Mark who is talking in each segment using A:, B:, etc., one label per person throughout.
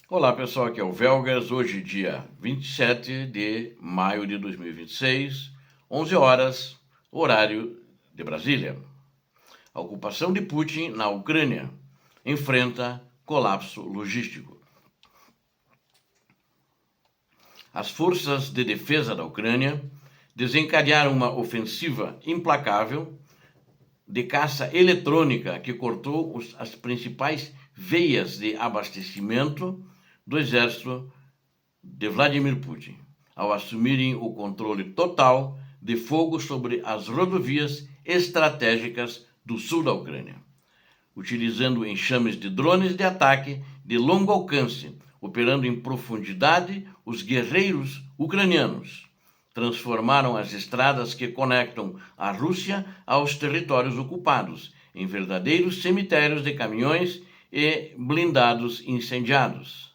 A: Olá pessoal, aqui é o Velgas, hoje dia 27 de maio de 2026, 11 horas, horário de Brasília. A ocupação de Putin na Ucrânia enfrenta colapso logístico. As forças de defesa da Ucrânia desencadearam uma ofensiva implacável de caça eletrônica que cortou as principais veias de abastecimento do exército de Vladimir Putin, ao assumirem o controle total de fogo sobre as rodovias estratégicas do sul da Ucrânia, utilizando enxames de drones de ataque de longo alcance, operando em profundidade. Os guerreiros ucranianos transformaram as estradas que conectam a Rússia aos territórios ocupados em verdadeiros cemitérios de caminhões e blindados incendiados.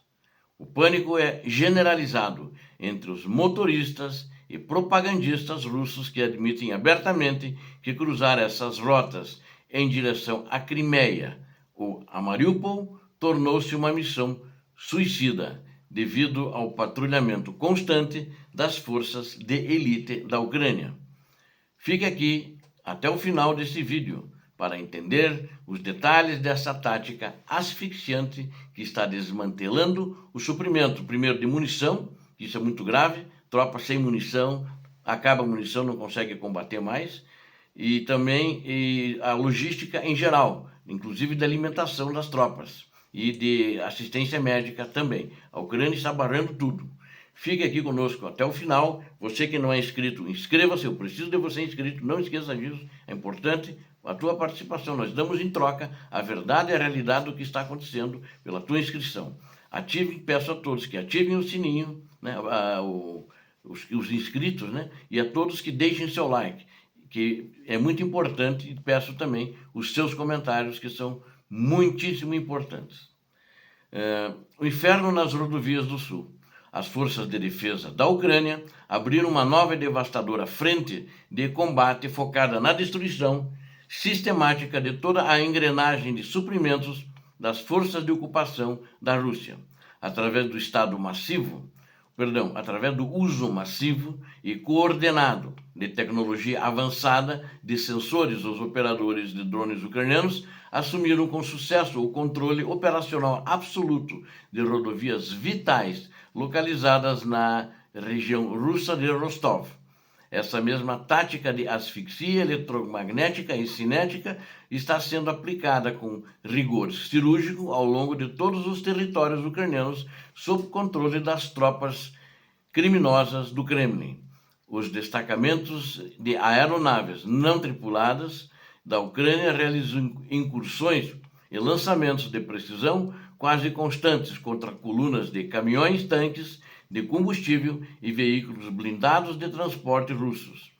A: O pânico é generalizado entre os motoristas e propagandistas russos que admitem abertamente que cruzar essas rotas em direção à Crimeia ou a Mariupol tornou-se uma missão suicida devido ao patrulhamento constante das forças de elite da Ucrânia. Fique aqui até o final desse vídeo para entender os detalhes dessa tática asfixiante que está desmantelando o suprimento, primeiro de munição, isso é muito grave, tropa sem munição, acaba a munição, não consegue combater mais, e também a logística em geral, inclusive da alimentação das tropas e de assistência médica também. A Ucrânia está barrando tudo. Fique aqui conosco até o final. Você que não é inscrito, inscreva-se. Eu preciso de você inscrito. Não esqueça disso. É importante a tua participação. Nós damos em troca a verdade e a realidade do que está acontecendo pela tua inscrição. Ative, peço a todos que ativem o sininho, né, os inscritos, né, e a todos que deixem seu like, que é muito importante, e peço também os seus comentários, que são muitíssimo importantes. O inferno nas rodovias do sul. As forças de defesa da Ucrânia abriram uma nova e devastadora frente de combate focada na destruição sistemática de toda a engrenagem de suprimentos das forças de ocupação da Rússia, através do através do uso massivo e coordenado de tecnologia avançada de sensores. Os operadores de drones ucranianos assumiram com sucesso o controle operacional absoluto de rodovias vitais localizadas na região russa de Rostov. Essa mesma tática de asfixia eletromagnética e cinética está sendo aplicada com rigor cirúrgico ao longo de todos os territórios ucranianos sob controle das tropas criminosas do Kremlin. Os destacamentos de aeronaves não tripuladas da Ucrânia realizam incursões e lançamentos de precisão quase constantes contra colunas de caminhões, tanques de combustível e veículos blindados de transporte russos.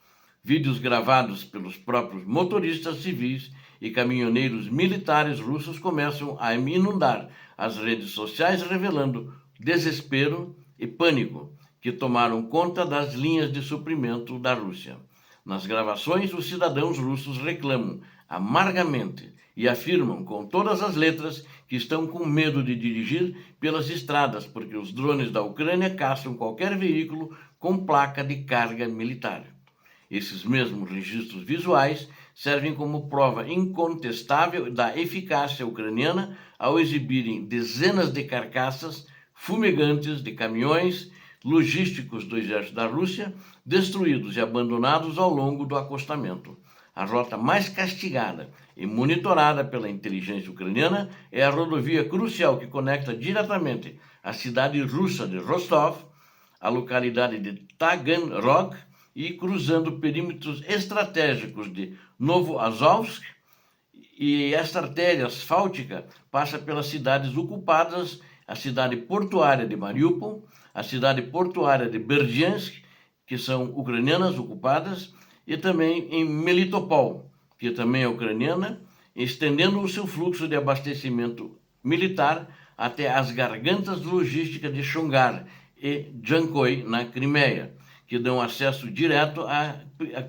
A: Vídeos gravados pelos próprios motoristas civis e caminhoneiros militares russos começam a inundar as redes sociais, revelando desespero e pânico que tomaram conta das linhas de suprimento da Rússia. Nas gravações, os cidadãos russos reclamam amargamente e afirmam com todas as letras que estão com medo de dirigir pelas estradas, porque os drones da Ucrânia caçam qualquer veículo com placa de carga militar. Esses mesmos registros visuais servem como prova incontestável da eficácia ucraniana ao exibirem dezenas de carcaças fumegantes de caminhões logísticos do exército da Rússia, destruídos e abandonados ao longo do acostamento. A rota mais castigada e monitorada pela inteligência ucraniana é a rodovia crucial que conecta diretamente a cidade russa de Rostov, a localidade de Taganrog, e cruzando perímetros estratégicos de Novoazovsk. E esta artéria asfáltica passa pelas cidades ocupadas, a cidade portuária de Mariupol, a cidade portuária de Berdyansk, que são ucranianas ocupadas, e também em Melitopol, que também é ucraniana, estendendo o seu fluxo de abastecimento militar até as gargantas logísticas de Chongar e Jankoi, na Crimeia, que dão acesso direto à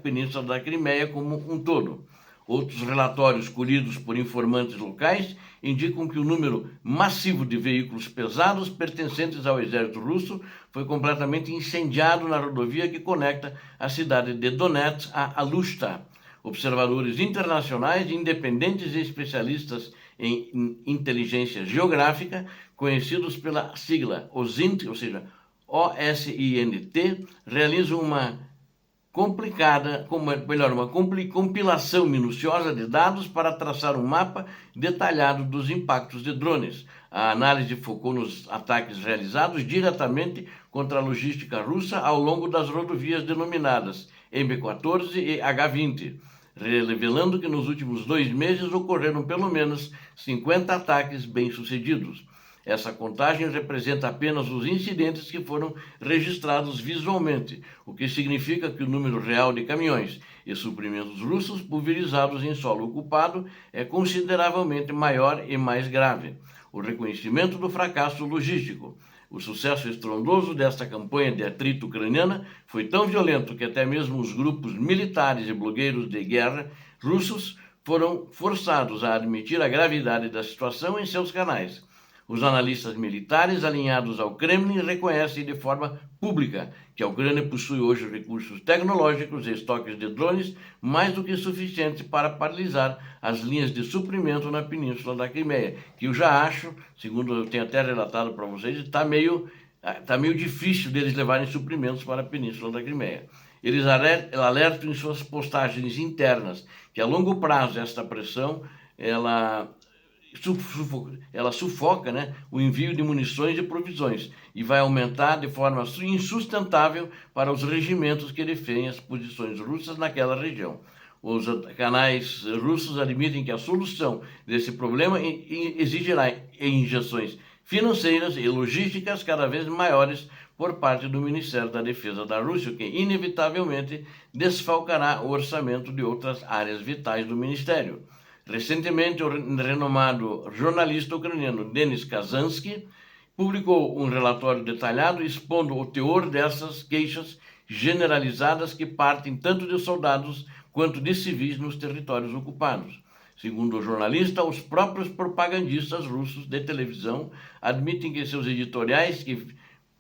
A: Península da Crimeia como um todo. Outros relatórios colhidos por informantes locais indicam que o número massivo de veículos pesados pertencentes ao exército russo foi completamente incendiado na rodovia que conecta a cidade de Donetsk a Alushta. Observadores internacionais, independentes e especialistas em inteligência geográfica, conhecidos pela sigla OSINT, ou seja, OSINT, realizam uma compilação minuciosa de dados para traçar um mapa detalhado dos impactos de drones. A análise focou nos ataques realizados diretamente contra a logística russa ao longo das rodovias denominadas M14 e H20, revelando que nos últimos 2 meses ocorreram pelo menos 50 ataques bem-sucedidos. Essa contagem representa apenas os incidentes que foram registrados visualmente, o que significa que o número real de caminhões e suprimentos russos pulverizados em solo ocupado é consideravelmente maior e mais grave. O reconhecimento do fracasso logístico. O sucesso estrondoso desta campanha de atrito ucraniana foi tão violento que até mesmo os grupos militares e blogueiros de guerra russos foram forçados a admitir a gravidade da situação em seus canais. Os analistas militares alinhados ao Kremlin reconhecem de forma pública que a Ucrânia possui hoje recursos tecnológicos e estoques de drones mais do que suficientes para paralisar as linhas de suprimento na Península da Crimeia, que eu já acho, segundo eu tenho até relatado para vocês, está meio difícil deles levarem suprimentos para a Península da Crimeia. Eles alertam em suas postagens internas que a longo prazo esta pressão ela sufoca, né, o envio de munições e provisões e vai aumentar de forma insustentável para os regimentos que defendem as posições russas naquela região. Os canais russos admitem que a solução desse problema exigirá injeções financeiras e logísticas cada vez maiores por parte do Ministério da Defesa da Rússia, que inevitavelmente desfalcará o orçamento de outras áreas vitais do Ministério. Recentemente, o renomado jornalista ucraniano Denis Kazansky publicou um relatório detalhado expondo o teor dessas queixas generalizadas que partem tanto de soldados quanto de civis nos territórios ocupados. Segundo o jornalista, os próprios propagandistas russos de televisão admitem que seus editoriais que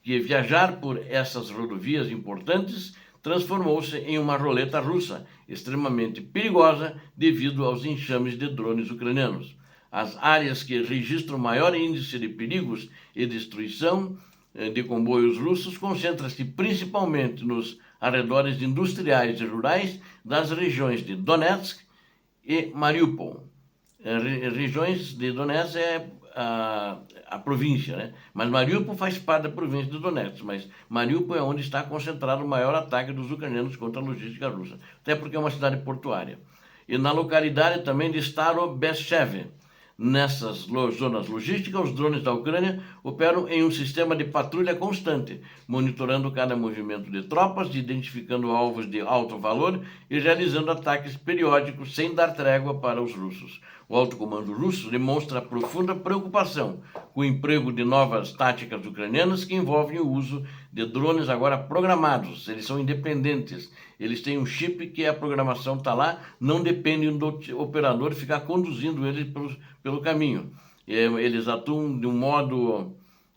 A: viajar por essas rodovias importantes transformou-se em uma roleta russa, extremamente perigosa devido aos enxames de drones ucranianos. As áreas que registram maior índice de perigos e destruição de comboios russos concentram-se principalmente nos arredores industriais e rurais das regiões de Donetsk e Mariupol. Regiões de Donetsk é a província, né? Mas Mariupol faz parte da província de Donetsk, mas Mariupol é onde está concentrado o maior ataque dos ucranianos contra a logística russa, até porque é uma cidade portuária. E na localidade também de Starobestchev. Nessas zonas logísticas, os drones da Ucrânia operam em um sistema de patrulha constante, monitorando cada movimento de tropas, identificando alvos de alto valor e realizando ataques periódicos sem dar trégua para os russos. O alto comando russo demonstra profunda preocupação com o emprego de novas táticas ucranianas que envolvem o uso de drones agora programados. Eles são independentes, eles têm um chip que a programação está lá, não depende do operador ficar conduzindo eles pelo caminho. Eles atuam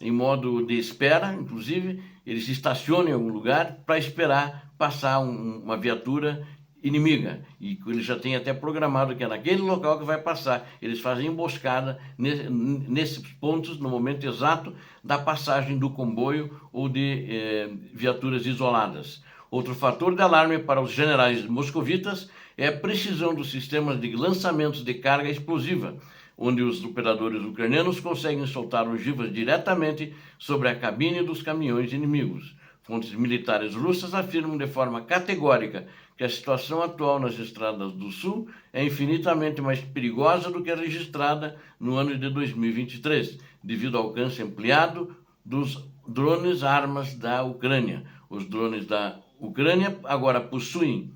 A: em modo de espera, inclusive, eles se estacionam em algum lugar para esperar passar uma viatura inimiga, e eles já têm até programado que é naquele local que vai passar. Eles fazem emboscada nesses pontos, no momento exato da passagem do comboio ou de viaturas isoladas. Outro fator de alarme para os generais moscovitas é a precisão dos sistemas de lançamentos de carga explosiva, onde os operadores ucranianos conseguem soltar ogivas diretamente sobre a cabine dos caminhões inimigos. Fontes militares russas afirmam de forma categórica que a situação atual nas estradas do sul é infinitamente mais perigosa do que a registrada no ano de 2023, devido ao alcance ampliado dos drones armas da Ucrânia. Os drones da Ucrânia agora possuem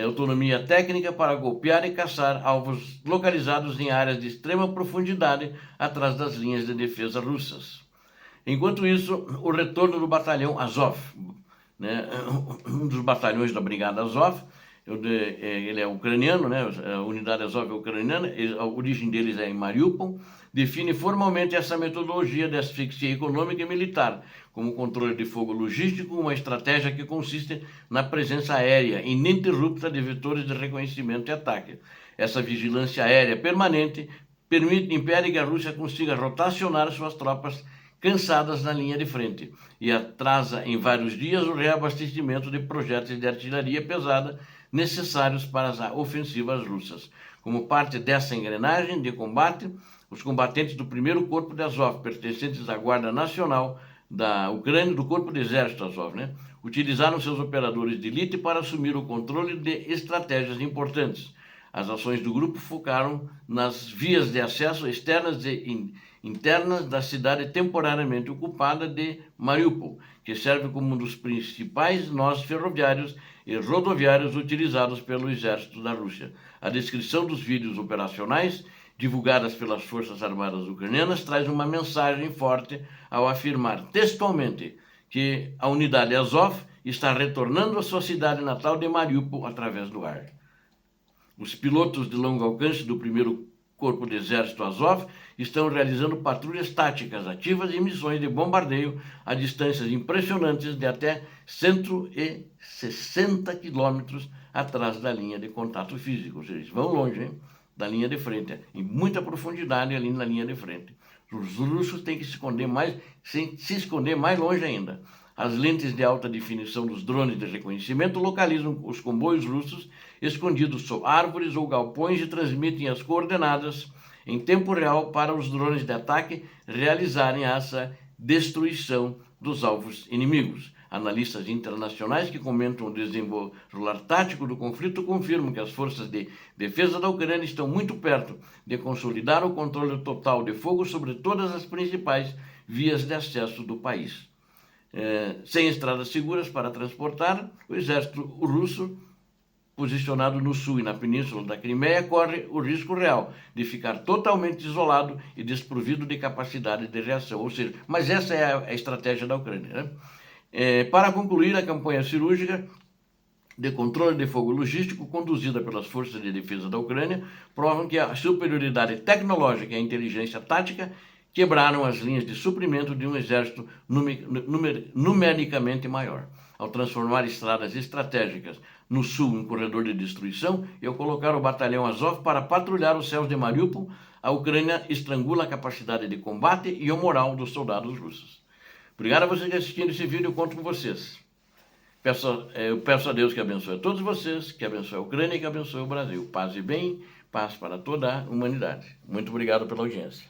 A: autonomia técnica para golpear e caçar alvos localizados em áreas de extrema profundidade atrás das linhas de defesa russas. Enquanto isso, o retorno do batalhão Azov, né, um dos batalhões da Brigada Azov, ele é ucraniano, né? A unidade Azov é ucraniana, a origem deles é em Mariupol, define formalmente essa metodologia de asfixia econômica e militar, como controle de fogo logístico, uma estratégia que consiste na presença aérea ininterrupta de vetores de reconhecimento e ataque. Essa vigilância aérea permanente impede que a Rússia consiga rotacionar suas tropas cansadas na linha de frente e atrasa em vários dias o reabastecimento de projéteis de artilharia pesada necessários para as ofensivas russas. Como parte dessa engrenagem de combate, os combatentes do 1º Corpo de Azov, pertencentes à Guarda Nacional da Ucrânia, do Corpo de Exército Azov, utilizaram seus operadores de elite para assumir o controle de estratégias importantes. As ações do grupo focaram nas vias de acesso externas e internas da cidade temporariamente ocupada de Mariupol, que serve como um dos principais nós ferroviários e rodoviários utilizados pelo exército da Rússia. A descrição dos vídeos operacionais divulgadas pelas Forças Armadas Ucranianas traz uma mensagem forte ao afirmar textualmente que a unidade Azov está retornando à sua cidade natal de Mariupol através do ar. Os pilotos de longo alcance do 1º Corpo de Exército Azov estão realizando patrulhas táticas ativas e missões de bombardeio a distâncias impressionantes de até 160 quilômetros atrás da linha de contato físico. Ou seja, eles vão longe, da linha de frente, em muita profundidade ali na linha de frente. Os russos têm que se esconder mais longe ainda. As lentes de alta definição dos drones de reconhecimento localizam os comboios russos escondidos sob árvores ou galpões e transmitem as coordenadas em tempo real para os drones de ataque realizarem essa destruição dos alvos inimigos. Analistas internacionais que comentam o desenrolar tático do conflito confirmam que as forças de defesa da Ucrânia estão muito perto de consolidar o controle total de fogo sobre todas as principais vias de acesso do país. Sem estradas seguras para transportar, o exército russo, posicionado no sul e na península da Crimeia, corre o risco real de ficar totalmente isolado e desprovido de capacidade de reação. Ou seja, mas essa é a estratégia da Ucrânia, para concluir, a campanha cirúrgica de controle de fogo logístico conduzida pelas forças de defesa da Ucrânia provam que a superioridade tecnológica e a inteligência tática quebraram as linhas de suprimento de um exército numericamente maior. Ao transformar estradas estratégicas no sul em corredor de destruição e ao colocar o batalhão Azov para patrulhar os céus de Mariupol, a Ucrânia estrangula a capacidade de combate e o moral dos soldados russos. Obrigado a vocês que assistiram esse vídeo, eu conto com vocês. Eu peço a Deus que abençoe a todos vocês, que abençoe a Ucrânia e que abençoe o Brasil. Paz e bem, paz para toda a humanidade. Muito obrigado pela audiência.